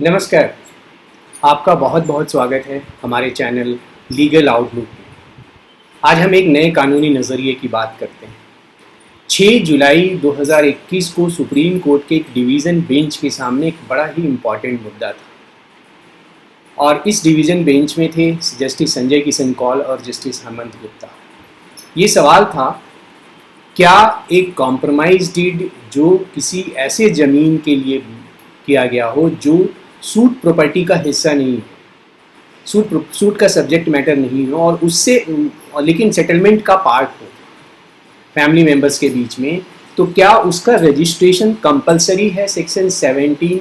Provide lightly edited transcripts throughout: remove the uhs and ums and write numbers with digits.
नमस्कार। आपका बहुत बहुत स्वागत है हमारे चैनल लीगल आउटलुक में। आज हम एक नए कानूनी नज़रिए की बात करते हैं। 6 जुलाई 2021 को सुप्रीम कोर्ट के एक डिवीज़न बेंच के सामने एक बड़ा ही इम्पॉर्टेंट मुद्दा था और इस डिवीज़न बेंच में थे जस्टिस संजय किशन कौल और जस्टिस हेमंत गुप्ता। ये सवाल था, क्या एक कॉम्प्रोमाइज़ डीड जो किसी ऐसे ज़मीन के लिए किया गया हो जो सूट प्रॉपर्टी का हिस्सा नहीं है, सूट का सब्जेक्ट मैटर नहीं हो और उससे लेकिन सेटलमेंट का पार्ट हो फैमिली मेंबर्स के बीच में, तो क्या उसका रजिस्ट्रेशन कंपलसरी है सेक्शन 17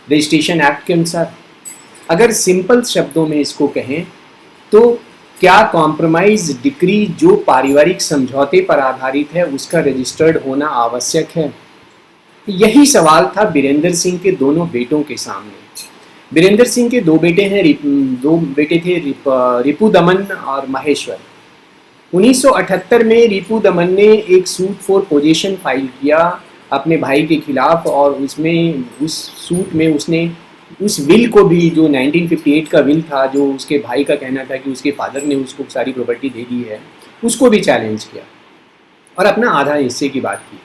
रजिस्ट्रेशन एक्ट के अनुसार? अगर सिंपल शब्दों में इसको कहें तो क्या कॉम्प्रोमाइज डिक्री जो पारिवारिक समझौते पर आधारित है उसका रजिस्टर्ड होना आवश्यक है? यही सवाल था बीरेंद्र सिंह के दोनों बेटों के सामने। बीरेंद्र सिंह के दो बेटे थे रिपू दमन और महेश्वर। 1978 में रिपू दमन ने एक सूट फॉर पोजेशन फाइल किया अपने भाई के खिलाफ और उस सूट में उसने उस विल को भी, जो 1958 का विल था, जो उसके भाई का कहना था कि उसके फादर ने उसको सारी प्रॉपर्टी दे दी है, उसको भी चैलेंज किया और अपना आधा हिस्से की बात की।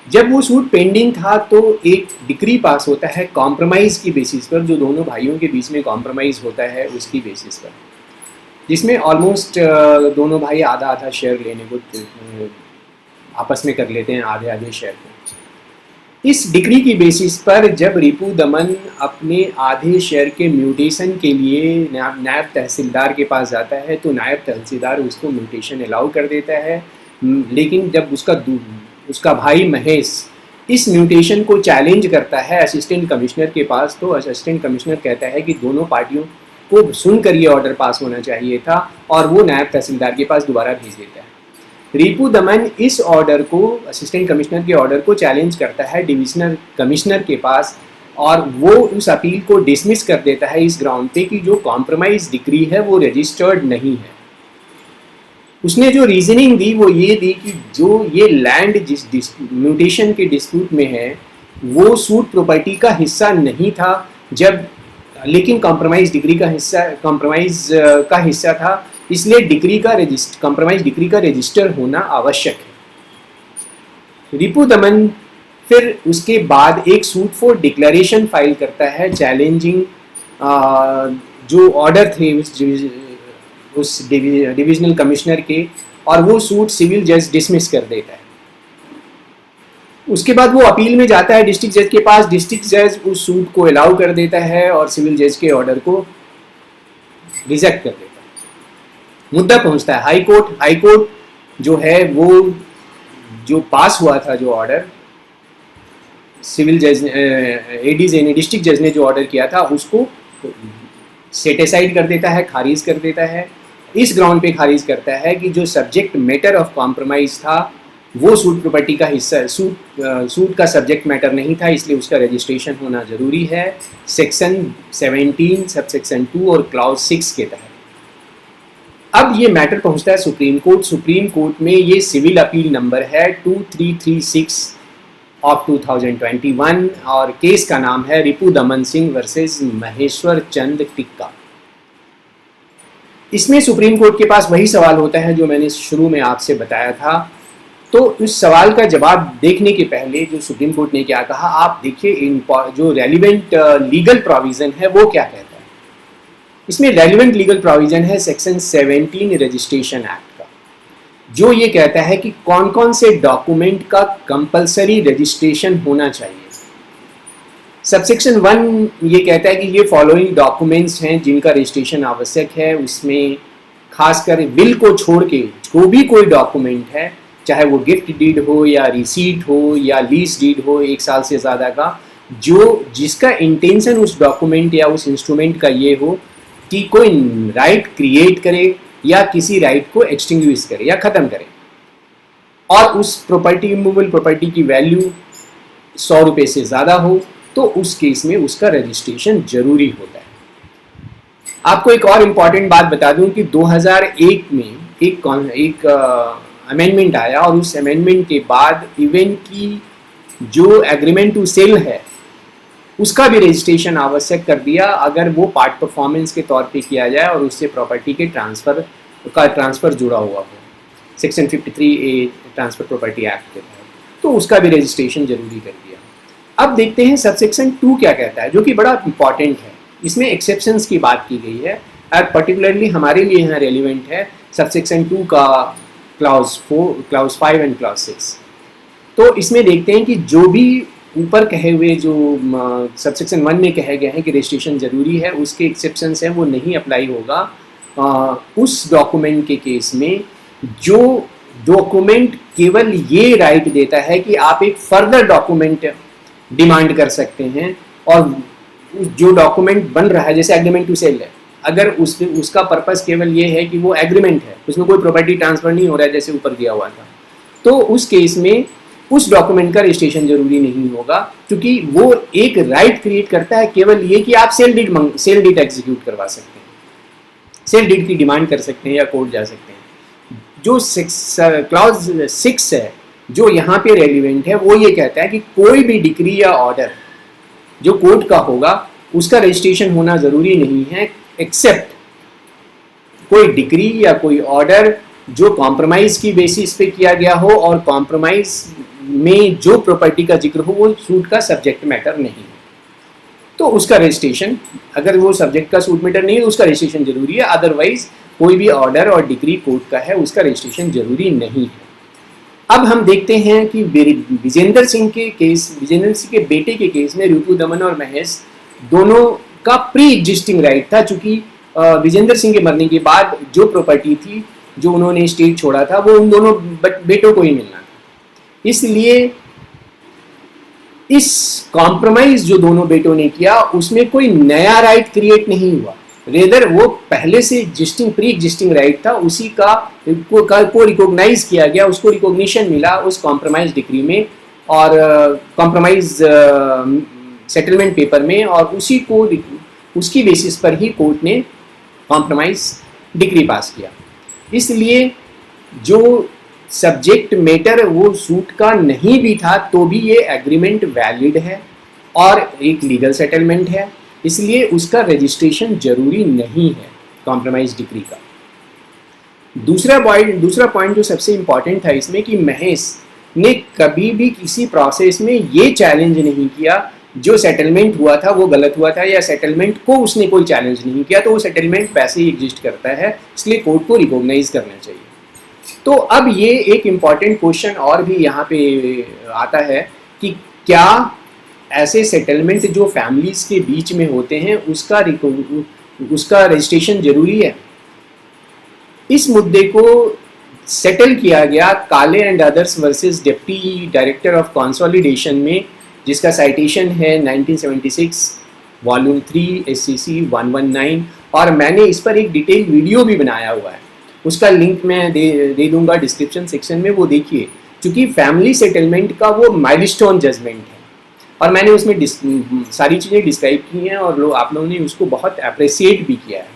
जब वो सूट पेंडिंग था तो एक डिक्री पास होता है कॉम्प्रोमाइज़ की बेसिस पर, जो दोनों भाइयों के बीच में कॉम्प्रोमाइज़ होता है उसकी बेसिस पर, जिसमें ऑलमोस्ट दोनों भाई आधा आधा शेयर लेने को आपस में कर लेते हैं, आधे आधे शेयर को। इस डिक्री की बेसिस पर जब रिपू दमन अपने आधे शेयर के म्यूटेशन के लिए नायब तहसीलदार के पास जाता है तो नायब तहसीलदार उसको म्यूटेशन अलाउ कर देता है, लेकिन जब उसका भाई महेश इस म्यूटेशन को चैलेंज करता है असिस्टेंट कमिश्नर के पास, तो असिस्टेंट कमिश्नर कहता है कि दोनों पार्टियों को सुनकर ये ऑर्डर पास होना चाहिए था और वो नायब तहसीलदार के पास दोबारा भेज देता है। रिपू दमन इस ऑर्डर को, असिस्टेंट कमिश्नर के ऑर्डर को चैलेंज करता है डिविजनल कमिश्नर के पास और वो उस अपील को डिसमिस कर देता है इस ग्राउंड पे कि जो कॉम्प्रोमाइज डिक्री है वो रजिस्टर्ड नहीं है। उसने जो रीजनिंग दी वो ये दी कि जो ये लैंड जिस म्यूटेशन के डिस्प्यूट में है वो सूट प्रॉपर्टी का हिस्सा नहीं था लेकिन कॉम्प्रोमाइज का हिस्सा था, इसलिए कॉम्प्रोमाइज डिक्री का रजिस्टर होना आवश्यक है। रिपू दमन फिर उसके बाद एक सूट फॉर डिक्लेरेशन फाइल करता है चैलेंजिंग जो ऑर्डर थे उस डिविजनल कमिश्नर के, और वो सूट सिविल जज डिसमिस कर देता है। उसके बाद वो अपील में जाता है डिस्ट्रिक्ट जज के पास, डिस्ट्रिक्ट जज उस सूट को अलाउ कर देता है और सिविल जज के ऑर्डर को रिजेक्ट कर देता है। मुद्दा पहुंचता है हाई कोर्ट। हाई कोर्ट जो है वो जो पास हुआ था, जो ऑर्डर सिविल जज एडीज यानी डिस्ट्रिक्ट जज ने जो ऑर्डर किया था उसको सेट असाइड कर देता है, खारिज कर देता है। इस ग्राउंड पे खारिज करता है कि जो सब्जेक्ट मैटर ऑफ कॉम्प्रोमाइज था वो सूट प्रॉपर्टी का हिस्सा, सूट का सब्जेक्ट मैटर नहीं था, इसलिए उसका रजिस्ट्रेशन होना जरूरी है सेक्शन 17 सबसेक्शन 2 और क्लॉज 6 के तहत। अब ये मैटर पहुंचता है सुप्रीम कोर्ट। सुप्रीम कोर्ट में ये सिविल अपील नंबर है 2336 ऑफ 2021 और केस का नाम है रिपू दमन सिंह वर्सेस महेश्वर चंद टिक्का। इसमें सुप्रीम कोर्ट के पास वही सवाल होता है जो मैंने शुरू में आपसे बताया था। तो उस सवाल का जवाब देखने के पहले जो सुप्रीम कोर्ट ने क्या कहा, आप देखिए जो रेलिवेंट लीगल प्रोविजन है वो क्या कहता है। इसमें रेलिवेंट लीगल प्रोविजन है सेक्शन 17 रजिस्ट्रेशन एक्ट का, जो ये कहता है कि कौन कौन से डॉक्यूमेंट का कंपलसरी रजिस्ट्रेशन होना चाहिए। सबसेक्शन 1 ये कहता है कि ये फॉलोइंग डॉक्यूमेंट्स हैं जिनका रजिस्ट्रेशन आवश्यक है। उसमें खासकर विल को छोड़ के जो भी कोई डॉक्यूमेंट है, चाहे वो गिफ्ट डीड हो या रिसीट हो या लीज डीड हो 1 साल से ज़्यादा का, जिसका इंटेंशन उस डॉक्यूमेंट या उस इंस्ट्रूमेंट का ये हो कि कोई राइट क्रिएट करे या किसी राइट को एक्सटिंग्विश करे या ख़त्म करे, और उस प्रॉपर्टी इमूवेबल प्रॉपर्टी की वैल्यू 100 रुपये से ज़्यादा हो, तो उस केस में उसका रजिस्ट्रेशन जरूरी होता है। आपको एक और इम्पॉर्टेंट बात बता दूं कि 2001 में एक अमेंडमेंट आया और उस अमेंडमेंट के बाद इवन की जो एग्रीमेंट टू सेल है उसका भी रजिस्ट्रेशन आवश्यक कर दिया अगर वो पार्ट परफॉर्मेंस के तौर पे किया जाए और उससे प्रॉपर्टी के ट्रांसफ़र जुड़ा हुआ हो, section 53A transfer property act के तहत, तो उसका भी रजिस्ट्रेशन जरूरी कर दिया। अब देखते हैं सबसेक्शन 2 क्या कहता है, जो कि बड़ा इंपॉर्टेंट है। इसमें एक्सेप्शंस की बात की गई है और पर्टिकुलरली हमारे लिए यहाँ रेलिवेंट है सबसेक्शन 2 का क्लाउज 5 एंड क्लाउज 6। तो इसमें देखते हैं कि जो भी ऊपर कहे हुए जो सबसेक्शन 1 में कहे गए हैं कि रजिस्ट्रेशन जरूरी है, उसके एक्सेप्शंस हैं वो नहीं अप्लाई होगा उस डॉक्यूमेंट के केस में जो डॉक्यूमेंट केवल ये राइट देता है कि आप एक फर्दर डॉक्यूमेंट डिमांड कर सकते हैं, और जो डॉक्यूमेंट बन रहा है जैसे एग्रीमेंट टू सेल है, अगर उसका पर्पस केवल ये है कि वो एग्रीमेंट है, उसमें कोई प्रॉपर्टी ट्रांसफर नहीं हो रहा है जैसे ऊपर दिया हुआ था, तो उस केस में उस डॉक्यूमेंट का रजिस्ट्रेशन जरूरी नहीं होगा, क्योंकि वो एक राइट क्रिएट करता है केवल ये कि आप सेल डीड एग्जीक्यूट करवा सकते हैं, सेल डीड की डिमांड कर सकते हैं या कोर्ट जा सकते हैं। जो क्लॉज 6 है जो यहाँ पे रेलिवेंट है, वो ये कहता है कि कोई भी डिक्री या ऑर्डर जो कोर्ट का होगा उसका रजिस्ट्रेशन होना जरूरी नहीं है, एक्सेप्ट कोई डिक्री या कोई ऑर्डर जो कॉम्प्रोमाइज की बेसिस पे किया गया हो और कॉम्प्रोमाइज में जो प्रॉपर्टी का जिक्र हो वो सूट का सब्जेक्ट मैटर नहीं है, तो उसका रजिस्ट्रेशन, अगर वो सब्जेक्ट का सूट मैटर नहीं है तो उसका रजिस्ट्रेशन जरूरी है। अदरवाइज कोई भी ऑर्डर और डिक्री कोर्ट का है उसका रजिस्ट्रेशन जरूरी नहीं है। अब हम देखते हैं कि विजेंद्र सिंह के बेटे के केस में रिपु दमन और महेश दोनों का प्री एग्जिस्टिंग राइट था, चूंकि विजेंद्र सिंह के मरने के बाद जो प्रॉपर्टी थी जो उन्होंने स्टेट छोड़ा था वो उन दोनों बेटों को ही मिलना था, इसलिए इस कॉम्प्रोमाइज जो दोनों बेटों ने किया उसमें कोई नया राइट क्रिएट नहीं हुआ, रेदर वो पहले से प्री एग्जिस्टिंग राइट था, उसी को रिकॉग्नाइज किया गया, उसको रिकॉग्निशन मिला उस कॉम्प्रोमाइज डिक्री में और कॉम्प्रोमाइज सेटलमेंट पेपर में, और उसकी बेसिस पर ही कोर्ट ने कॉम्प्रोमाइज डिक्री पास किया। इसलिए जो सब्जेक्ट मैटर वो सूट का नहीं भी था तो भी ये एग्रीमेंट वैलिड है और एक लीगल सेटलमेंट है, इसलिए उसका रजिस्ट्रेशन जरूरी नहीं है कॉम्प्रोमाइज डिक्री का। दूसरा पॉइंट जो सबसे इंपॉर्टेंट था इसमें कि महेश ने कभी भी किसी प्रोसेस में ये चैलेंज नहीं किया जो सेटलमेंट हुआ था वो गलत हुआ था, या सेटलमेंट को उसने कोई चैलेंज नहीं किया, तो वो सेटलमेंट वैसे ही एग्जिस्ट करता है, इसलिए कोर्ट को रिकॉग्नाइज करना चाहिए। तो अब ये एक इम्पॉर्टेंट क्वेश्चन और भी यहाँ पे आता है कि क्या ऐसे सेटलमेंट जो फैमिलीज के बीच में होते हैं उसका रजिस्ट्रेशन जरूरी है। इस मुद्दे को सेटल किया गया काले and others versus deputy director of consolidation में, जिसका साइटेशन है 1976 वॉल्यूम 3 SCC 119, और मैंने इस पर एक डिटेल वीडियो भी बनाया हुआ है, उसका लिंक मैं दे दूंगा डिस्क्रिप्शन सेक्शन में, वो देखिए। क्योंकि फैमिली सेटलमेंट का वो माइलस्टोन जजमेंट है और मैंने उसमें सारी चीज़ें डिस्क्राइब की हैं और आप लोगों ने उसको बहुत अप्रिसिएट भी किया है।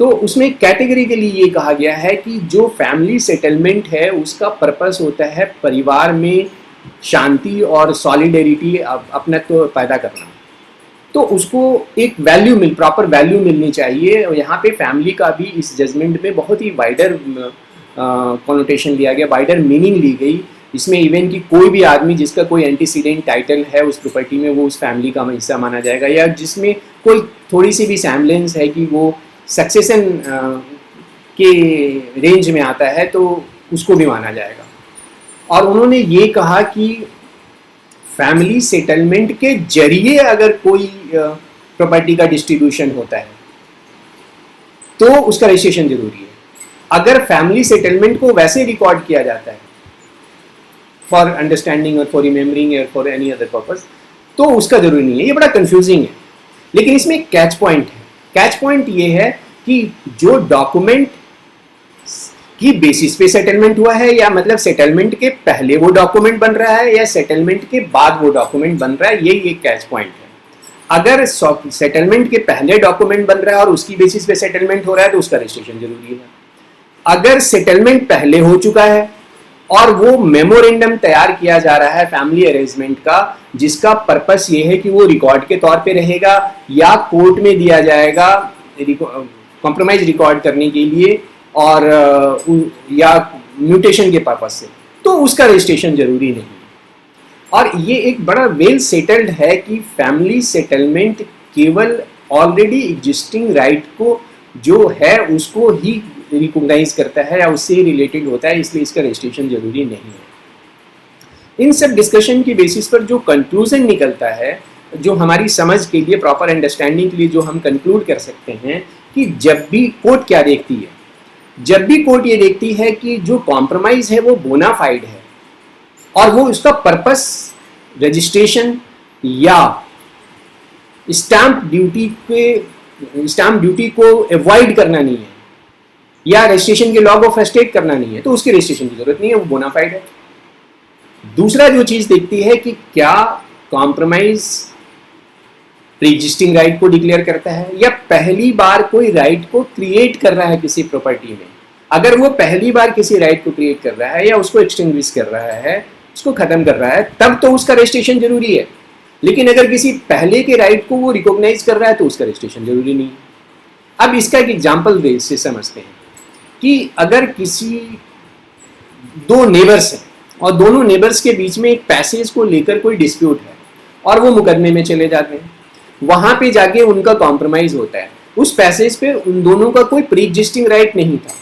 तो उसमें कैटेगरिकली ये कहा गया है कि जो फैमिली सेटलमेंट है उसका पर्पस होता है परिवार में शांति और सॉलिडेरिटी अपनत्व पैदा करना, तो उसको एक प्रॉपर वैल्यू मिलनी चाहिए। और यहाँ पे फैमिली का भी इस जजमेंट में बहुत ही वाइडर कॉनोटेशन लिया गया, वाइडर मीनिंग ली गई। इसमें इवन कि कोई भी आदमी जिसका कोई एंटीसीडेंट टाइटल है उस प्रॉपर्टी में वो उस फैमिली का हिस्सा माना जाएगा, या जिसमें कोई थोड़ी सी भी सैम्बलेंस है कि वो सक्सेशन के रेंज में आता है तो उसको भी माना जाएगा। और उन्होंने ये कहा कि फैमिली सेटलमेंट के जरिए अगर कोई प्रॉपर्टी का डिस्ट्रीब्यूशन होता है तो उसका रजिस्ट्रेशन जरूरी है। अगर फैमिली सेटलमेंट को वैसे रिकॉर्ड किया जाता है फॉर अंडरस्टैंडिंग और फॉर रिमेम्बरिंग और फॉर एनी अदर पर्पस तो उसका जरूरी नहीं है। ये बड़ा कंफ्यूजिंग है, लेकिन इसमें एक कैच पॉइंट है। कैच पॉइंट ये है कि जो डॉक्यूमेंट की बेसिस पे सेटलमेंट हुआ है, या मतलब सेटलमेंट के पहले वो डॉक्यूमेंट बन रहा है या सेटलमेंट के बाद वो डॉक्यूमेंट बन रहा है, ये एक कैच पॉइंट है। अगर सेटलमेंट के पहले डॉक्यूमेंट बन रहा है और उसकी बेसिस पे सेटलमेंट हो रहा है तो उसका रजिस्ट्रेशन जरूरी है। अगर सेटलमेंट पहले हो चुका है और वो मेमोरेंडम तैयार किया जा रहा है फैमिली अरेंजमेंट का, जिसका पर्पस ये है कि वो रिकॉर्ड के तौर पे रहेगा या कोर्ट में दिया जाएगा कॉम्प्रोमाइज रिकॉर्ड करने के लिए और या म्यूटेशन के पर्पस से, तो उसका रजिस्ट्रेशन जरूरी नहीं है। और ये एक बड़ा वेल सेटल्ड है कि फैमिली सेटलमेंट केवल ऑलरेडी एग्जिस्टिंग राइट को जो है उसको ही रिकॉग्नाइज करता है या उससे रिलेटेड होता है, इसलिए इसका रजिस्ट्रेशन जरूरी नहीं है। इन सब डिस्कशन की बेसिस पर जो कंक्लूजन निकलता है, जो हमारी समझ के लिए, प्रॉपर अंडरस्टैंडिंग के लिए जो हम कंक्लूड कर सकते हैं कि जब भी कोर्ट क्या देखती है, जब भी कोर्ट ये देखती है कि जो कॉम्प्रोमाइज है वो बोनाफाइड है और वो उसका पर्पस रजिस्ट्रेशन या स्टैंप ड्यूटी को अवॉइड करना नहीं है या रजिस्ट्रेशन के लॉ को फ्रस्ट्रेट करना नहीं है, तो उसके रजिस्ट्रेशन की जरूरत नहीं है, वो बोनाफाइड है। दूसरा जो चीज देखती है कि क्या कॉम्प्रोमाइज प्री एग्जिस्टिंग राइट को डिक्लेयर करता है या पहली बार कोई राइट को क्रिएट कर रहा है किसी प्रॉपर्टी में। अगर वो पहली बार किसी राइट को क्रिएट कर रहा है या उसको एक्सटिंग्विश कर रहा है, उसको खत्म कर रहा है, तब तो उसका रजिस्ट्रेशन जरूरी है। लेकिन अगर किसी पहले के राइट को वो रिकॉग्नाइज कर रहा है तो उसका रजिस्ट्रेशन जरूरी नहीं है। अब इसका एक एग्जाम्पल से समझते हैं कि अगर किसी दो नेबर्स हैं और दोनों नेबर्स के बीच में एक पैसेज को लेकर कोई डिस्प्यूट है और वो मुकदमे में चले जाते हैं, वहां पे जाके उनका कॉम्प्रोमाइज होता है। उस पैसेज पे उन दोनों का कोई प्री एग्जिस्टिंग राइट नहीं था,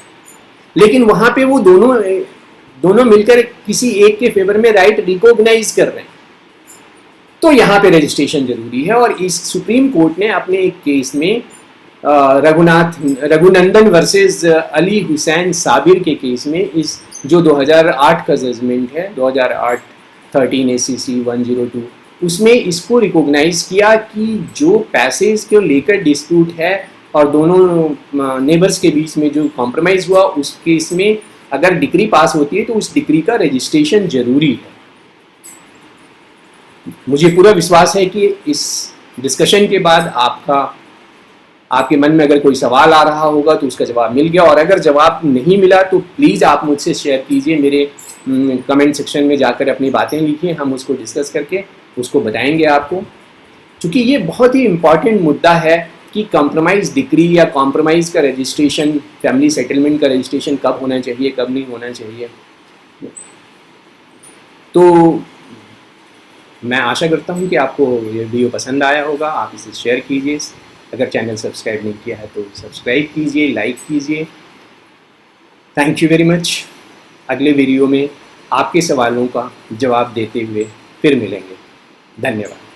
लेकिन वहां पे वो दोनों मिलकर किसी एक के फेवर में राइट रिकॉग्नाइज कर रहे हैं, तो यहाँ पे रजिस्ट्रेशन जरूरी है। और इस सुप्रीम कोर्ट ने अपने एक केस में रघुनंदन वर्सेस अली हुसैन साबिर के केस में, इस जो 2008 का जजमेंट है, 2008 13 ACC 102, उसमें इसको रिकॉग्नाइज किया कि जो पैसेज को लेकर डिस्प्यूट है और दोनों नेबर्स के बीच में जो कॉम्प्रोमाइज हुआ, उस केस में अगर डिक्री पास होती है तो उस डिक्री का रजिस्ट्रेशन जरूरी है। मुझे पूरा विश्वास है कि इस डिस्कशन के बाद आपके मन में अगर कोई सवाल आ रहा होगा तो उसका जवाब मिल गया, और अगर जवाब नहीं मिला तो प्लीज़ आप मुझसे शेयर कीजिए, मेरे कमेंट सेक्शन में जाकर अपनी बातें लिखिए, हम उसको डिस्कस करके उसको बताएंगे आपको। क्योंकि ये बहुत ही इम्पॉर्टेंट मुद्दा है कि कॉम्प्रोमाइज़ डिक्री या कॉम्प्रोमाइज़ का रजिस्ट्रेशन, फैमिली सेटलमेंट का रजिस्ट्रेशन कब होना चाहिए, कब नहीं होना चाहिए। तो मैं आशा करता हूँ कि आपको ये वीडियो पसंद आया होगा, आप इसे शेयर कीजिए। अगर चैनल सब्सक्राइब नहीं किया है तो सब्सक्राइब कीजिए, लाइक कीजिए। Thank you very much. अगले वीडियो में आपके सवालों का जवाब देते हुए फिर मिलेंगे। धन्यवाद।